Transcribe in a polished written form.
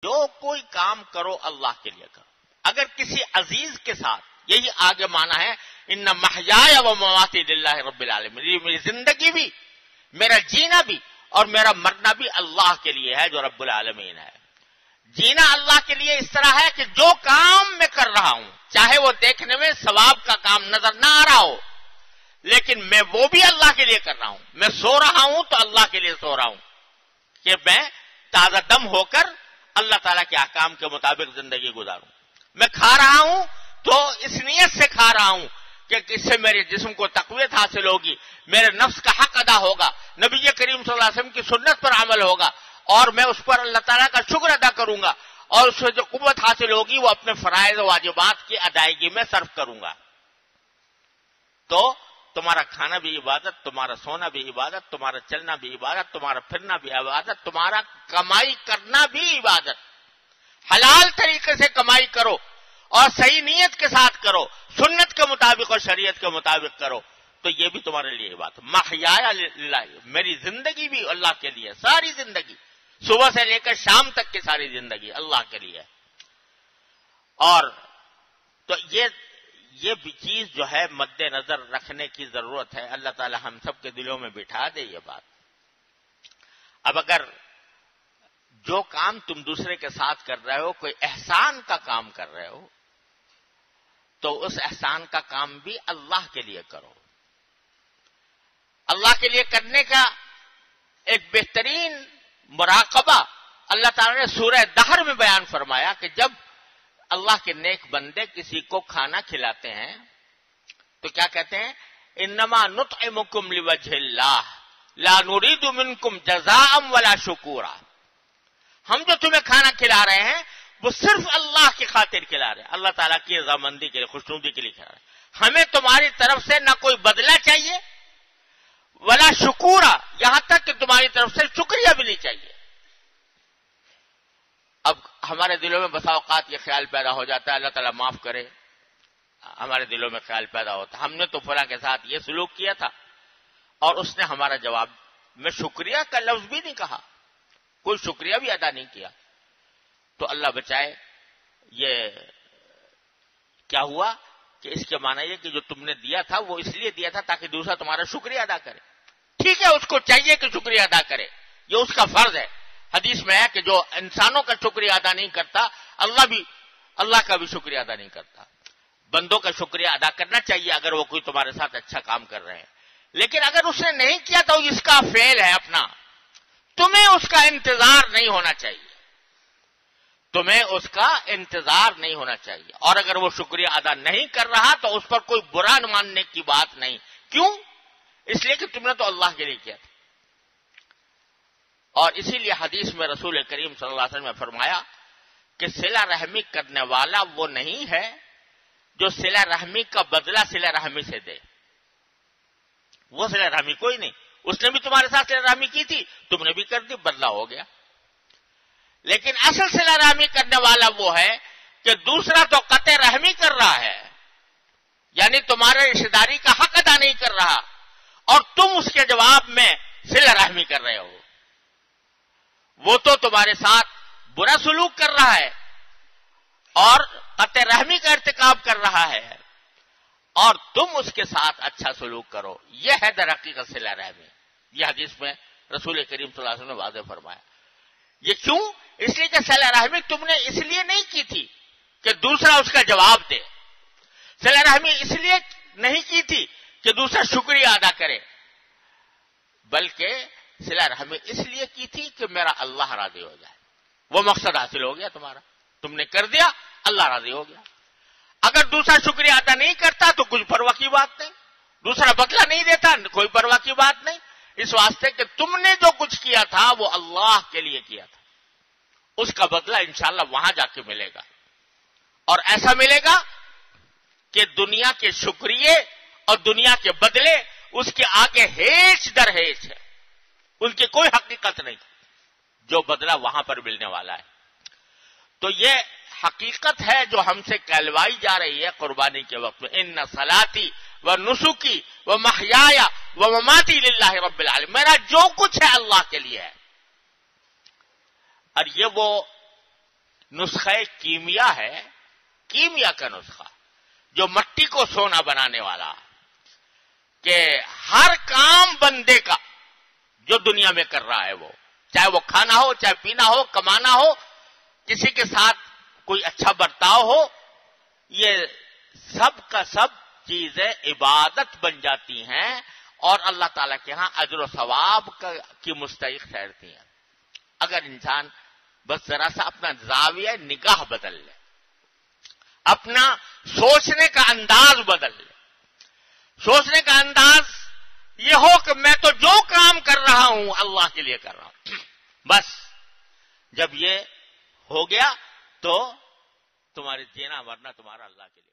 جو کوئی کام کرو اللہ کے لیے کرو. اگر کسی عزیز کے ساتھ، یہی آگے مانا ہے ان محیایا و مماتی للہ رب العالمین، میری زندگی بھی، میرا جینا بھی اور میرا مرنا بھی اللہ کے لیے ہے جو رب العالمین ہے. جینا اللہ کے لیے اس طرح ہے کہ جو کام میں کر رہا ہوں، چاہے وہ دیکھنے میں ثواب کا کام نظر نہ آ رہا ہو، لیکن میں وہ بھی اللہ کے لیے کر رہا ہوں. میں سو رہا ہوں تو اللہ کے لیے سو رہا ہوں کہ میں تازہ دم ہو کر اللہ تعالیٰ کے احکام کے مطابق زندگی گزاروں. میں کھا رہا ہوں تو اس نیت سے کھا رہا ہوں کہ اس سے میرے جسم کو تقویت حاصل ہوگی، میرے نفس کا حق ادا ہوگا، نبی کریم صلی اللہ علیہ وسلم کی سنت پر عمل ہوگا، اور میں اس پر اللہ تعالیٰ کا شکر ادا کروں گا، اور اس سے جو قوت حاصل ہوگی وہ اپنے فرائض و واجبات کی ادائیگی میں صرف کروں گا. تو تمہارا کھانا بھی عبادت، تمہارا سونا بھی عبادت، تمہارا چلنا بھی عبادت، تمہارا پھرنا بھی عبادت، تمہارا کمائی کرنا بھی عبادت. حلال طریقے سے کمائی کرو اور صحیح نیت کے ساتھ کرو، سنت کے مطابق اور شریعت کے مطابق کرو، تو یہ بھی تمہارے لیے بات. محیایا للہ، میری زندگی بھی اللہ کے لیے، ساری زندگی صبح سے لے کر شام تک کی ساری زندگی اللہ کے لیے. اور تو یہ بھی چیز جو ہے مد نظر رکھنے کی ضرورت ہے. اللہ تعالی ہم سب کے دلوں میں بٹھا دے یہ بات. اب اگر جو کام تم دوسرے کے ساتھ کر رہے ہو، کوئی احسان کا کام کر رہے ہو، تو اس احسان کا کام بھی اللہ کے لیے کرو. اللہ کے لیے کرنے کا ایک بہترین مراقبہ اللہ تعالی نے سورہ دہر میں بیان فرمایا کہ جب اللہ کے نیک بندے کسی کو کھانا کھلاتے ہیں تو کیا کہتے ہیں؟ انما نطعمکم لوجہ اللہ لا نريد منکم جزاء ولا شکورا. ہم جو تمہیں کھانا کھلا رہے ہیں وہ صرف اللہ کی خاطر کھلا رہے ہیں، اللہ تعالیٰ کی رضامندی کے لیے، خوشنودی کے لیے کھلا رہے ہیں. ہمیں تمہاری طرف سے نہ کوئی بدلہ چاہیے ولا شکورا، یہاں تک کہ تمہاری طرف سے شکریہ بھی نہیں چاہیے. اب ہمارے دلوں میں بسا اوقات یہ خیال پیدا ہو جاتا ہے، اللہ تعالیٰ معاف کرے، ہمارے دلوں میں خیال پیدا ہوتا ہے ہم نے تو فلاں کے ساتھ یہ سلوک کیا تھا اور اس نے ہمارا جواب میں شکریہ کا لفظ بھی نہیں کہا، کوئی شکریہ بھی ادا نہیں کیا. تو اللہ بچائے، یہ کیا ہوا کہ اس کے معنی یہ کہ جو تم نے دیا تھا وہ اس لیے دیا تھا تاکہ دوسرا تمہارا شکریہ ادا کرے. ٹھیک ہے، اس کو چاہیے کہ شکریہ ادا کرے، یہ اس کا فرض ہے. حدیث میں ہے کہ جو انسانوں کا شکریہ ادا نہیں کرتا، اللہ کا بھی شکریہ ادا نہیں کرتا. بندوں کا شکریہ ادا کرنا چاہیے اگر وہ کوئی تمہارے ساتھ اچھا کام کر رہے ہیں، لیکن اگر اس نے نہیں کیا تو اس کا فعل ہے اپنا، تمہیں اس کا انتظار نہیں ہونا چاہیے، تمہیں اس کا انتظار نہیں ہونا چاہیے. اور اگر وہ شکریہ ادا نہیں کر رہا تو اس پر کوئی برا ماننے کی بات نہیں. کیوں؟ اس لیے کہ تم نے تو اللہ کے لیے کیا تھا. اور اسی لیے حدیث میں رسول کریم صلی اللہ علیہ وسلم نے فرمایا کہ صلہ رحمی کرنے والا وہ نہیں ہے جو صلہ رحمی کا بدلہ صلہ رحمی سے دے. وہ صلہ رحمی کوئی نہیں، اس نے بھی تمہارے ساتھ صلہ رحمی کی تھی، تم نے بھی کر دی، بدلہ ہو گیا. لیکن اصل صلہ رحمی کرنے والا وہ ہے کہ دوسرا تو قطع رحمی کر رہا ہے، یعنی تمہارے رشتہ داری کا حق ادا نہیں کر رہا، اور تم اس کے جواب میں صلہ رحمی کر رہے ہو. وہ تو تمہارے ساتھ برا سلوک کر رہا ہے اور قطع رحمی کا ارتکاب کر رہا ہے، اور تم اس کے ساتھ اچھا سلوک کرو. یہ ہے در حقیقت صلہ رحمی. یہ حدیث میں رسول کریم صلی اللہ علیہ وسلم نے واضح فرمایا. یہ کیوں؟ اس لیے کہ صلہ رحمی تم نے اس لیے نہیں کی تھی کہ دوسرا اس کا جواب دے، صلہ رحمی اس لیے نہیں کی تھی کہ دوسرا شکریہ ادا کرے، بلکہ صلہ رحمی اس لیے کی تھی کہ میرا اللہ راضی ہو جائے. وہ مقصد حاصل ہو گیا تمہارا، تم نے کر دیا، اللہ راضی ہو گیا. اگر دوسرا شکریہ ادا نہیں کرتا تو کچھ پرواہ کی بات نہیں، دوسرا بدلہ نہیں دیتا کوئی پرواہ کی بات نہیں، اس واسطے کہ تم نے جو کچھ کیا تھا وہ اللہ کے لیے کیا تھا، اس کا بدلہ انشاءاللہ وہاں جا کے ملے گا. اور ایسا ملے گا کہ دنیا کے شکریہ اور دنیا کے بدلے اس کے آگے ہیچ در ہیچ ہے، ان کی کوئی حقیقت نہیں، جو بدلہ وہاں پر ملنے والا ہے. تو یہ حقیقت ہے جو ہم سے کہلوائی جا رہی ہے قربانی کے وقت میں. ان صلاتی و نسکی و محیایا و مماتی للہ رب العالمین، میرا جو کچھ ہے اللہ کے لیے ہے. اور یہ وہ نسخہ کیمیا ہے، کیمیا کا نسخہ جو مٹی کو سونا بنانے والا، کہ ہر کام بندے کا جو دنیا میں کر رہا ہے، وہ چاہے وہ کھانا ہو، چاہے پینا ہو، کمانا ہو، کسی کے ساتھ کوئی اچھا برتاؤ ہو، یہ سب کا سب چیزیں عبادت بن جاتی ہیں اور اللہ تعالیٰ کے ہاں اجر و ثواب کی مستحق ٹھہرتی ہیں، اگر انسان بس ذرا سا اپنا زاویہ نگاہ بدل لے، اپنا سوچنے کا انداز بدل لے۔ سوچنے کا انداز یہ ہو کہ میں تو جو کام کر رہا ہوں اللہ کے لیے کر رہا ہوں، بس جب یہ ہو گیا تو تمہاری جینا مرنا تمہارا اللہ کے لیے۔